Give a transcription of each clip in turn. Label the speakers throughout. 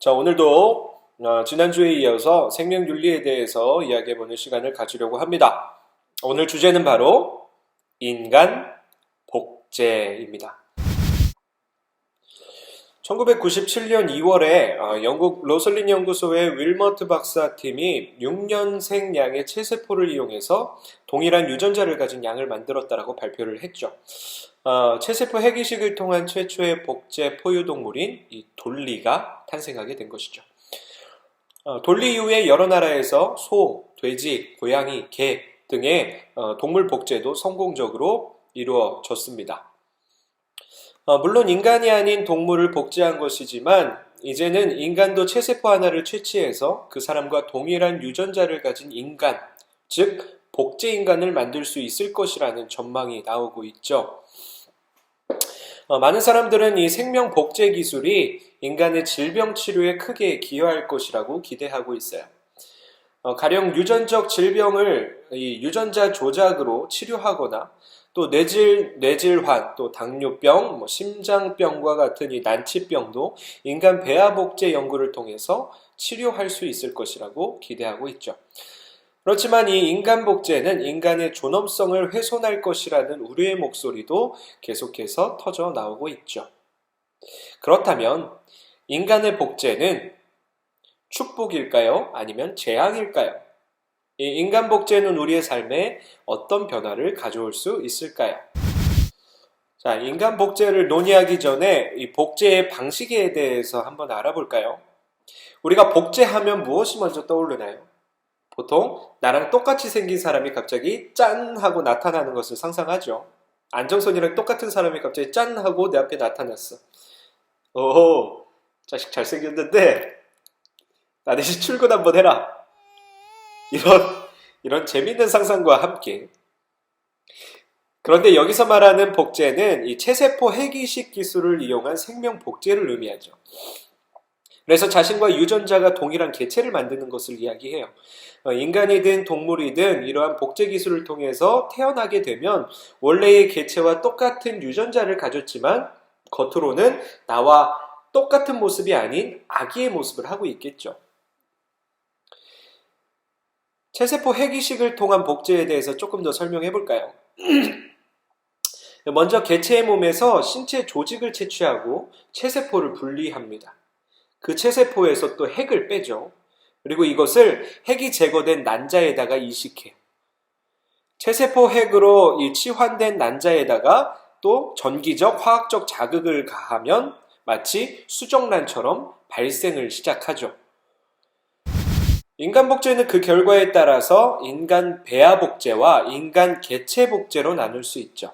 Speaker 1: 자, 오늘도 지난주에 이어서 생명윤리에 대해서 이야기해보는 시간을 가지려고 합니다. 오늘 주제는 바로 인간 복제입니다. 1997년 2월에 영국 로슬린 연구소의 윌머트 박사팀이 6년생 양의 체세포를 이용해서 동일한 유전자를 가진 양을 만들었다라고 발표를 했죠. 체세포 핵이식을 통한 최초의 복제 포유동물인 이 돌리가 탄생하게 된 것이죠. 돌리 이후에 여러 나라에서 소, 돼지, 고양이, 개 등의 동물 복제도 성공적으로 이루어졌습니다. 물론 인간이 아닌 동물을 복제한 것이지만 이제는 인간도 체세포 하나를 채취해서 그 사람과 동일한 유전자를 가진 인간, 즉 복제 인간을 만들 수 있을 것이라는 전망이 나오고 있죠. 많은 사람들은 이 생명 복제 기술이 인간의 질병 치료에 크게 기여할 것이라고 기대하고 있어요. 가령 유전적 질병을 이 유전자 조작으로 치료하거나 또 뇌질환, 또 당뇨병, 심장병과 같은 이 난치병도 인간 배아 복제 연구를 통해서 치료할 수 있을 것이라고 기대하고 있죠. 그렇지만 이 인간 복제는 인간의 존엄성을 훼손할 것이라는 우려의 목소리도 계속해서 터져 나오고 있죠. 그렇다면 인간의 복제는 축복일까요? 아니면 재앙일까요? 이 인간 복제는 우리의 삶에 어떤 변화를 가져올 수 있을까요? 자, 인간 복제를 논의하기 전에 이 복제의 방식에 대해서 한번 알아볼까요? 우리가 복제하면 무엇이 먼저 떠오르나요? 보통 나랑 똑같이 생긴 사람이 갑자기 짠 하고 나타나는 것을 상상하죠. 안정선이랑 똑같은 사람이 갑자기 짠 하고 내 앞에 나타났어. 오호, 자식 잘생겼는데 나 대신 출근 한번 해라. 이런 재밌는 상상과 함께, 그런데 여기서 말하는 복제는 이 체세포 핵이식 기술을 이용한 생명 복제를 의미하죠. 그래서 자신과 유전자가 동일한 개체를 만드는 것을 이야기해요. 인간이든 동물이든 이러한 복제 기술을 통해서 태어나게 되면 원래의 개체와 똑같은 유전자를 가졌지만 겉으로는 나와 똑같은 모습이 아닌 아기의 모습을 하고 있겠죠. 체세포 핵이식을 통한 복제에 대해서 조금 더 설명해 볼까요? 먼저 개체의 몸에서 신체 조직을 채취하고 체세포를 분리합니다. 그 체세포에서 또 핵을 빼죠. 그리고 이것을 핵이 제거된 난자에다가 이식해요. 체세포 핵으로 이 치환된 난자에다가 또 전기적, 화학적 자극을 가하면 마치 수정란처럼 발생을 시작하죠. 인간 복제는 그 결과에 따라서 인간 배아 복제와 인간 개체 복제로 나눌 수 있죠.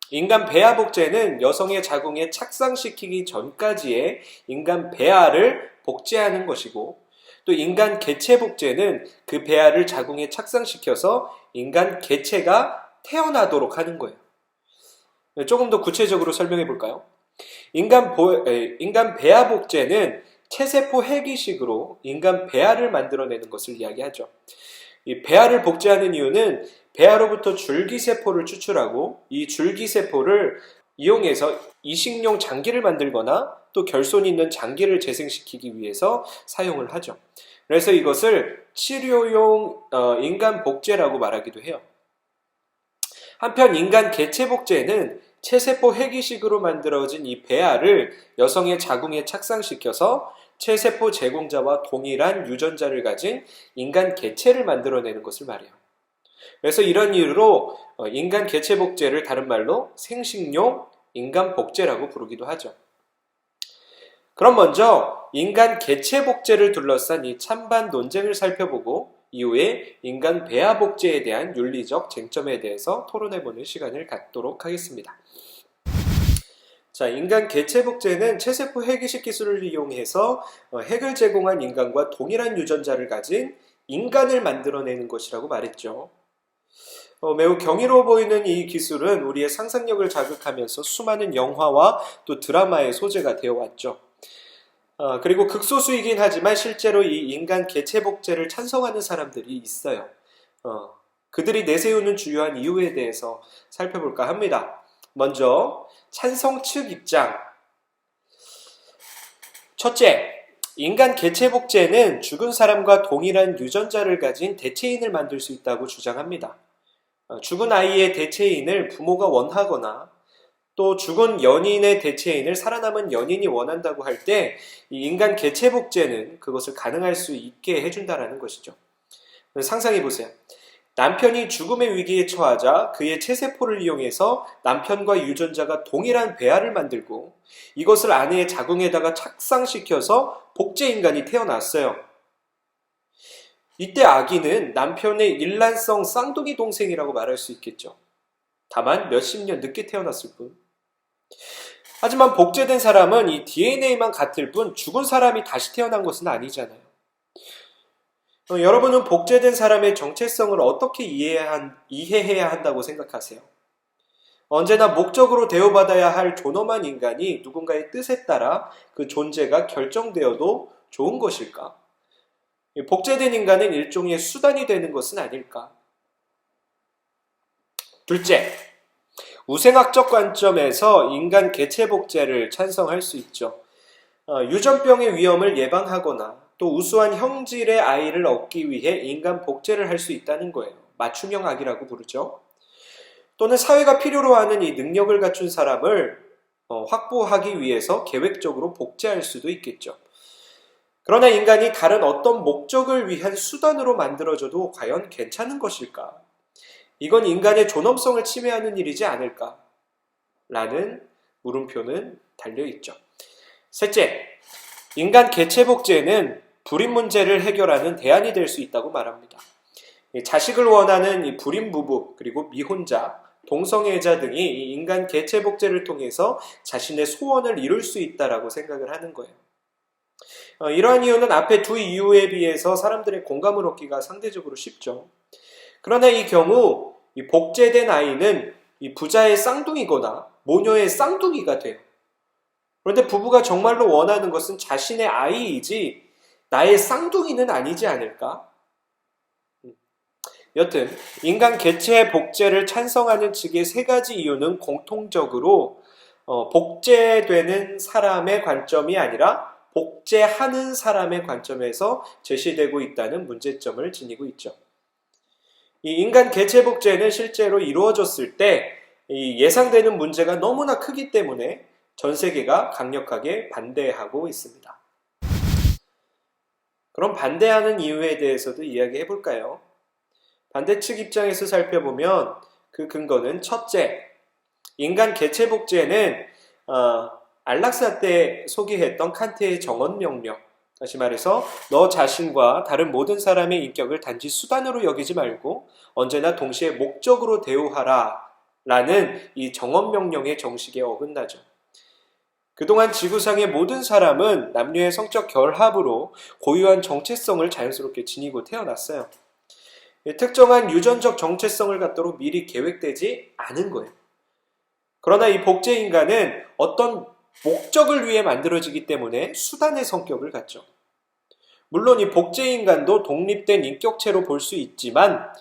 Speaker 1: 인간 배아 복제는 여성의 자궁에 착상시키기 전까지의 인간 배아를 복제하는 것이고, 또 인간 개체 복제는 그 배아를 자궁에 착상시켜서 인간 개체가 태어나도록 하는 거예요. 조금 더 구체적으로 설명해 볼까요? 인간 배아 복제는 체세포 핵이식으로 인간 배아를 만들어내는 것을 이야기하죠. 이 배아를 복제하는 이유는 배아로부터 줄기세포를 추출하고 이 줄기세포를 이용해서 이식용 장기를 만들거나 또 결손이 있는 장기를 재생시키기 위해서 사용을 하죠. 그래서 이것을 치료용 인간 복제라고 말하기도 해요. 한편 인간 개체 복제는 체세포 핵이식으로 만들어진 이 배아를 여성의 자궁에 착상시켜서 체세포 제공자와 동일한 유전자를 가진 인간 개체를 만들어내는 것을 말해요. 그래서 이런 이유로 인간 개체 복제를 다른 말로 생식용 인간 복제라고 부르기도 하죠. 그럼 먼저 인간 개체 복제를 둘러싼 이 찬반 논쟁을 살펴보고 이후에 인간 배아 복제에 대한 윤리적 쟁점에 대해서 토론해보는 시간을 갖도록 하겠습니다. 자, 인간 개체 복제는 체세포 핵이식 기술을 이용해서 핵을 제공한 인간과 동일한 유전자를 가진 인간을 만들어내는 것이라고 말했죠. 매우 경이로워 보이는 이 기술은 우리의 상상력을 자극하면서 수많은 영화와 또 드라마의 소재가 되어 왔죠. 그리고 극소수이긴 하지만 실제로 이 인간 개체 복제를 찬성하는 사람들이 있어요. 그들이 내세우는 주요한 이유에 대해서 살펴볼까 합니다. 먼저 찬성 측 입장. 첫째, 인간 개체복제는 죽은 사람과 동일한 유전자를 가진 대체인을 만들 수 있다고 주장합니다. 죽은 아이의 대체인을 부모가 원하거나 또 죽은 연인의 대체인을 살아남은 연인이 원한다고 할 때 이 인간 개체복제는 그것을 가능할 수 있게 해준다는 것이죠. 상상해 보세요. 남편이 죽음의 위기에 처하자 그의 체세포를 이용해서 남편과 유전자가 동일한 배아를 만들고 이것을 아내의 자궁에다가 착상시켜서 복제인간이 태어났어요. 이때 아기는 남편의 일란성 쌍둥이 동생이라고 말할 수 있겠죠. 다만 몇십 년 늦게 태어났을 뿐. 하지만 복제된 사람은 이 DNA만 같을 뿐 죽은 사람이 다시 태어난 것은 아니잖아요. 여러분은 복제된 사람의 정체성을 어떻게 이해해야 한다고 생각하세요? 언제나 목적으로 대우받아야 할 존엄한 인간이 누군가의 뜻에 따라 그 존재가 결정되어도 좋은 것일까? 복제된 인간은 일종의 수단이 되는 것은 아닐까? 둘째, 우생학적 관점에서 인간 개체 복제를 찬성할 수 있죠. 유전병의 위험을 예방하거나 또 우수한 형질의 아이를 얻기 위해 인간 복제를 할 수 있다는 거예요. 맞춤형 아기라고 부르죠. 또는 사회가 필요로 하는 이 능력을 갖춘 사람을 확보하기 위해서 계획적으로 복제할 수도 있겠죠. 그러나 인간이 다른 어떤 목적을 위한 수단으로 만들어져도 과연 괜찮은 것일까? 이건 인간의 존엄성을 침해하는 일이지 않을까? 라는 물음표는 달려있죠. 셋째, 인간 개체 복제는 불임 문제를 해결하는 대안이 될 수 있다고 말합니다. 자식을 원하는 이 불임 부부, 그리고 미혼자, 동성애자 등이 이 인간 개체 복제를 통해서 자신의 소원을 이룰 수 있다라고 생각을 하는 거예요. 이러한 이유는 앞에 두 이유에 비해서 사람들의 공감을 얻기가 상대적으로 쉽죠. 그러나 이 경우 이 복제된 아이는 이 부자의 쌍둥이거나 모녀의 쌍둥이가 돼요. 그런데 부부가 정말로 원하는 것은 자신의 아이이지 나의 쌍둥이는 아니지 않을까? 여튼 인간 개체 복제를 찬성하는 측의 세 가지 이유는 공통적으로 복제되는 사람의 관점이 아니라 복제하는 사람의 관점에서 제시되고 있다는 문제점을 지니고 있죠. 이 인간 개체 복제는 실제로 이루어졌을 때 예상되는 문제가 너무나 크기 때문에 전 세계가 강력하게 반대하고 있습니다. 그럼 반대하는 이유에 대해서도 이야기해 볼까요? 반대 측 입장에서 살펴보면 그 근거는 첫째, 인간 개체 복제는 안락사 때 소개했던 칸트의 정언명령, 다시 말해서 너 자신과 다른 모든 사람의 인격을 단지 수단으로 여기지 말고 언제나 동시에 목적으로 대우하라 라는 이 정언명령의 정식에 어긋나죠. 그동안 지구상의 모든 사람은 남녀의 성적 결합으로 고유한 정체성을 자연스럽게 지니고 태어났어요. 특정한 유전적 정체성을 갖도록 미리 계획되지 않은 거예요. 그러나 이 복제인간은 어떤 목적을 위해 만들어지기 때문에 수단의 성격을 갖죠. 물론 이 복제인간도 독립된 인격체로 볼 수 있지만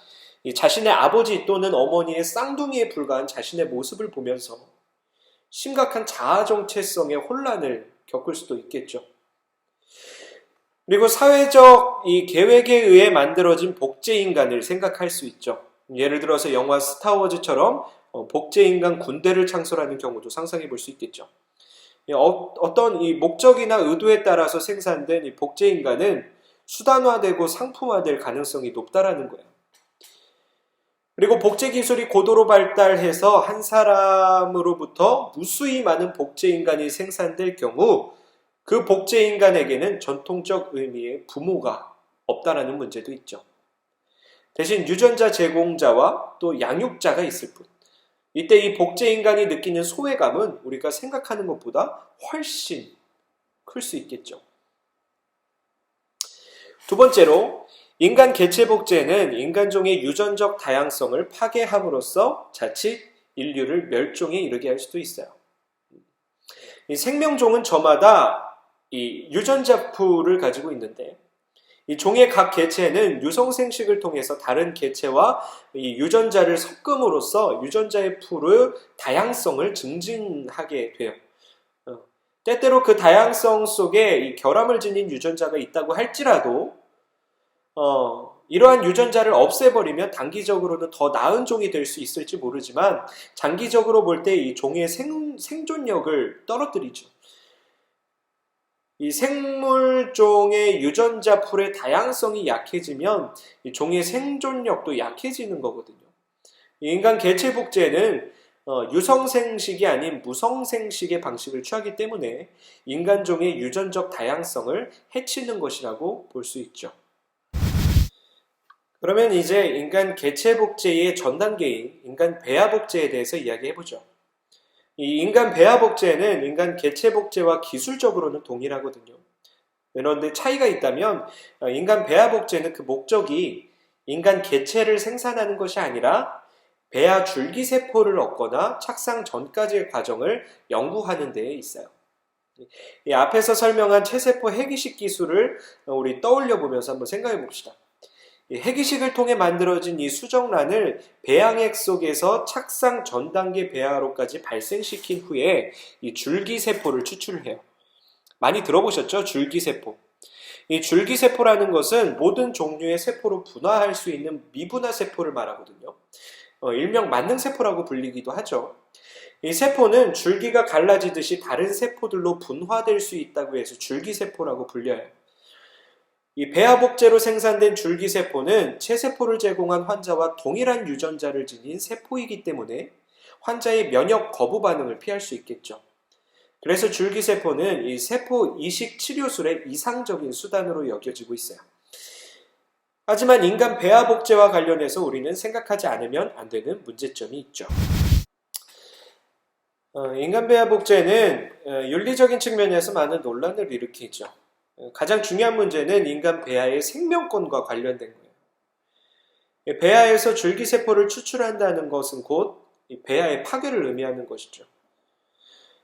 Speaker 1: 자신의 아버지 또는 어머니의 쌍둥이에 불과한 자신의 모습을 보면서 심각한 자아 정체성의 혼란을 겪을 수도 있겠죠. 그리고 사회적 이 계획에 의해 만들어진 복제인간을 생각할 수 있죠. 예를 들어서 영화 스타워즈처럼 복제인간 군대를 창설하는 경우도 상상해 볼 수 있겠죠. 어떤 이 목적이나 의도에 따라서 생산된 이 복제인간은 수단화되고 상품화될 가능성이 높다라는 거예요. 그리고 복제 기술이 고도로 발달해서 한 사람으로부터 무수히 많은 복제인간이 생산될 경우 그 복제인간에게는 전통적 의미의 부모가 없다라는 문제도 있죠. 대신 유전자 제공자와 또 양육자가 있을 뿐. 이때 이 복제인간이 느끼는 소외감은 우리가 생각하는 것보다 훨씬 클 수 있겠죠. 두 번째로 인간 개체 복제는 인간종의 유전적 다양성을 파괴함으로써 자칫 인류를 멸종에 이르게 할 수도 있어요. 이 생명종은 저마다 이 유전자 풀을 가지고 있는데 이 종의 각 개체는 유성생식을 통해서 다른 개체와 이 유전자를 섞음으로써 유전자의 풀의 다양성을 증진하게 돼요. 때때로 그 다양성 속에 이 결함을 지닌 유전자가 있다고 할지라도 이러한 유전자를 없애버리면 단기적으로는 더 나은 종이 될 수 있을지 모르지만 장기적으로 볼 때 이 종의 생존력을 떨어뜨리죠. 이 생물종의 유전자 풀의 다양성이 약해지면 이 종의 생존력도 약해지는 거거든요. 인간 개체복제는 유성생식이 아닌 무성생식의 방식을 취하기 때문에 인간종의 유전적 다양성을 해치는 것이라고 볼 수 있죠. 그러면 이제 인간 개체복제의 전 단계인 인간 배아복제에 대해서 이야기해보죠. 이 인간 배아복제는 인간 개체복제와 기술적으로는 동일하거든요. 그런데 차이가 있다면 인간 배아복제는 그 목적이 인간 개체를 생산하는 것이 아니라 배아 줄기세포를 얻거나 착상 전까지의 과정을 연구하는 데에 있어요. 이 앞에서 설명한 체세포 해기식 기술을 우리 떠올려 보면서 한번 생각해 봅시다. 해기식을 통해 만들어진 이 수정란을 배양액 속에서 착상 전 단계 배아로까지 발생시킨 후에 이 줄기세포를 추출해요. 많이 들어보셨죠? 줄기세포. 이 줄기세포라는 것은 모든 종류의 세포로 분화할 수 있는 미분화 세포를 말하거든요. 일명 만능세포라고 불리기도 하죠. 이 세포는 줄기가 갈라지듯이 다른 세포들로 분화될 수 있다고 해서 줄기세포라고 불려요. 이 배아복제로 생산된 줄기세포는 체세포를 제공한 환자와 동일한 유전자를 지닌 세포이기 때문에 환자의 면역 거부 반응을 피할 수 있겠죠. 그래서 줄기세포는 이 세포 이식 치료술의 이상적인 수단으로 여겨지고 있어요. 하지만 인간 배아복제와 관련해서 우리는 생각하지 않으면 안 되는 문제점이 있죠. 인간 배아복제는 윤리적인 측면에서 많은 논란을 일으키죠. 가장 중요한 문제는 인간 배아의 생명권과 관련된 거예요. 배아에서 줄기세포를 추출한다는 것은 곧 배아의 파괴를 의미하는 것이죠.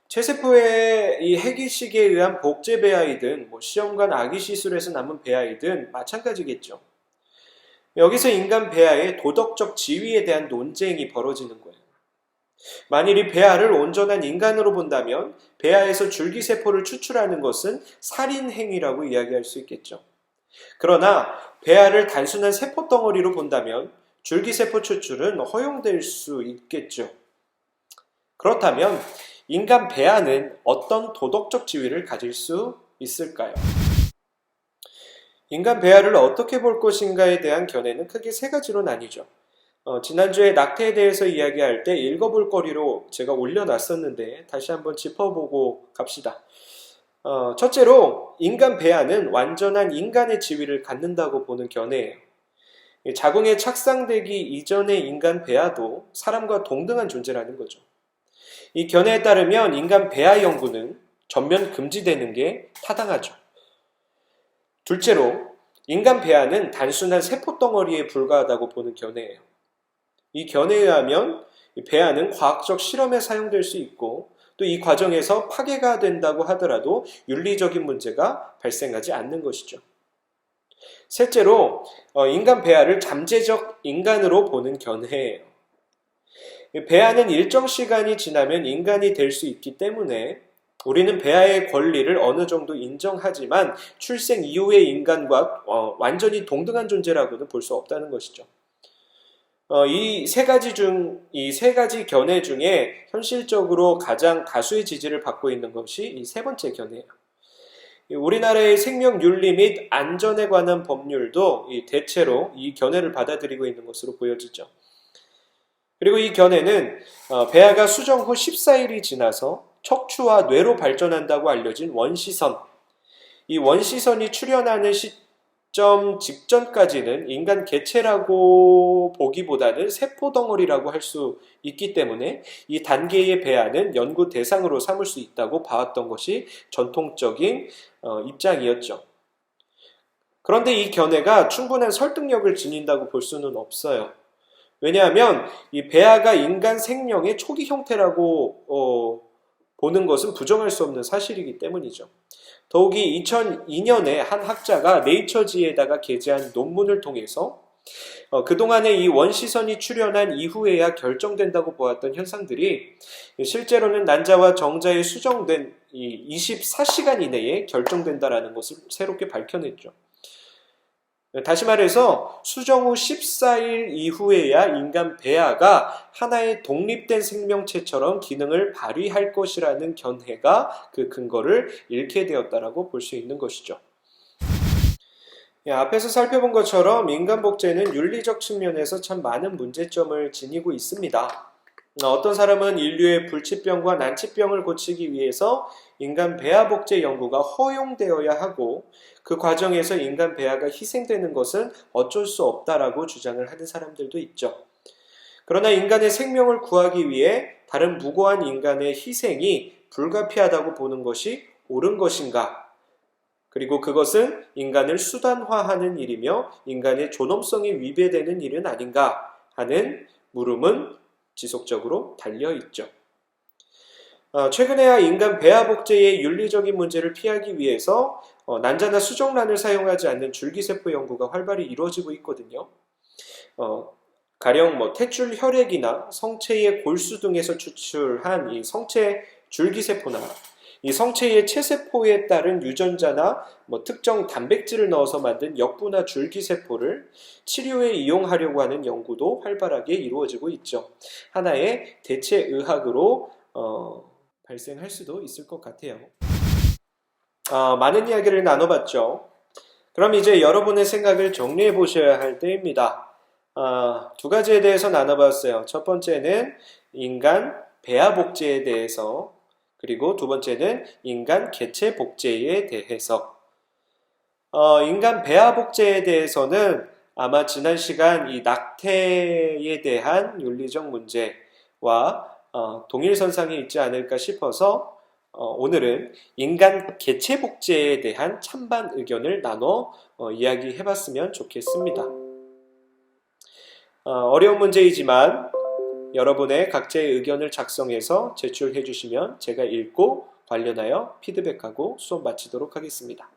Speaker 1: 체세포의 이 해기식에 의한 복제 배아이든 시험관 아기 시술에서 남은 배아이든 마찬가지겠죠. 여기서 인간 배아의 도덕적 지위에 대한 논쟁이 벌어지는 거예요. 만일 이 배아를 온전한 인간으로 본다면 배아에서 줄기세포를 추출하는 것은 살인행위라고 이야기할 수 있겠죠. 그러나 배아를 단순한 세포덩어리로 본다면 줄기세포 추출은 허용될 수 있겠죠. 그렇다면 인간 배아는 어떤 도덕적 지위를 가질 수 있을까요? 인간 배아를 어떻게 볼 것인가에 대한 견해는 크게 세 가지로 나뉘죠. 지난주에 낙태에 대해서 이야기할 때 읽어볼 거리로 제가 올려놨었는데 다시 한번 짚어보고 갑시다. 첫째로 인간 배아는 완전한 인간의 지위를 갖는다고 보는 견해예요. 자궁에 착상되기 이전의 인간 배아도 사람과 동등한 존재라는 거죠. 이 견해에 따르면 인간 배아 연구는 전면 금지되는 게 타당하죠. 둘째로 인간 배아는 단순한 세포덩어리에 불과하다고 보는 견해예요. 이 견해에 의하면 배아는 과학적 실험에 사용될 수 있고 또 이 과정에서 파괴가 된다고 하더라도 윤리적인 문제가 발생하지 않는 것이죠. 셋째로 인간 배아를 잠재적 인간으로 보는 견해예요. 배아는 일정 시간이 지나면 인간이 될 수 있기 때문에 우리는 배아의 권리를 어느 정도 인정하지만 출생 이후의 인간과 완전히 동등한 존재라고는 볼 수 없다는 것이죠. 이 세 가지 견해 중에 현실적으로 가장 다수의 지지를 받고 있는 것이 이 세 번째 견해예요. 우리나라의 생명윤리 및 안전에 관한 법률도 대체로 이 견해를 받아들이고 있는 것으로 보여지죠. 그리고 이 견해는 배아가 수정 후 14일이 지나서 척추와 뇌로 발전한다고 알려진 원시선, 이 원시선이 출현하는 시점 직전까지는 인간 개체라고 보기보다는 세포덩어리라고 할 수 있기 때문에 이 단계의 배아는 연구 대상으로 삼을 수 있다고 봐왔던 것이 전통적인 입장이었죠. 그런데 이 견해가 충분한 설득력을 지닌다고 볼 수는 없어요. 왜냐하면 이 배아가 인간 생명의 초기 형태라고 보는 것은 부정할 수 없는 사실이기 때문이죠. 더욱이 2002년에 한 학자가 네이처지에다가 게재한 논문을 통해서 그동안에 이 원시선이 출현한 이후에야 결정된다고 보았던 현상들이 실제로는 난자와 정자에 수정된 이 24시간 이내에 결정된다라는 것을 새롭게 밝혀냈죠. 다시 말해서 수정 후 14일 이후에야 인간 배아가 하나의 독립된 생명체처럼 기능을 발휘할 것이라는 견해가 그 근거를 잃게 되었다라고 볼 수 있는 것이죠. 앞에서 살펴본 것처럼 인간 복제는 윤리적 측면에서 참 많은 문제점을 지니고 있습니다. 어떤 사람은 인류의 불치병과 난치병을 고치기 위해서 인간 배아 복제 연구가 허용되어야 하고 그 과정에서 인간 배아가 희생되는 것은 어쩔 수 없다라고 주장을 하는 사람들도 있죠. 그러나 인간의 생명을 구하기 위해 다른 무고한 인간의 희생이 불가피하다고 보는 것이 옳은 것인가? 그리고 그것은 인간을 수단화하는 일이며 인간의 존엄성이 위배되는 일은 아닌가 하는 물음은 지속적으로 달려있죠. 최근에야 인간 배아 복제의 윤리적인 문제를 피하기 위해서 난자나 수정란을 사용하지 않는 줄기세포 연구가 활발히 이루어지고 있거든요. 가령 탯줄 혈액이나 성체의 골수 등에서 추출한 이 성체 줄기세포나 이 성체의 체세포에 따른 유전자나 특정 단백질을 넣어서 만든 역분화 줄기세포를 치료에 이용하려고 하는 연구도 활발하게 이루어지고 있죠. 하나의 대체 의학으로 발생할 수도 있을 것 같아요. 많은 이야기를 나눠봤죠. 그럼 이제 여러분의 생각을 정리해 보셔야 할 때입니다. 두 가지에 대해서 나눠봤어요. 첫 번째는 인간 배아 복제에 대해서, 그리고 두 번째는 인간 개체 복제에 대해서. 인간 배아 복제에 대해서는 아마 지난 시간 이 낙태에 대한 윤리적 문제와 동일선상에 있지 않을까 싶어서 오늘은 인간 개체 복제에 대한 찬반 의견을 나눠 이야기해봤으면 좋겠습니다. 어려운 문제이지만 여러분의 각자의 의견을 작성해서 제출해 주시면 제가 읽고 관련하여 피드백하고 수업 마치도록 하겠습니다.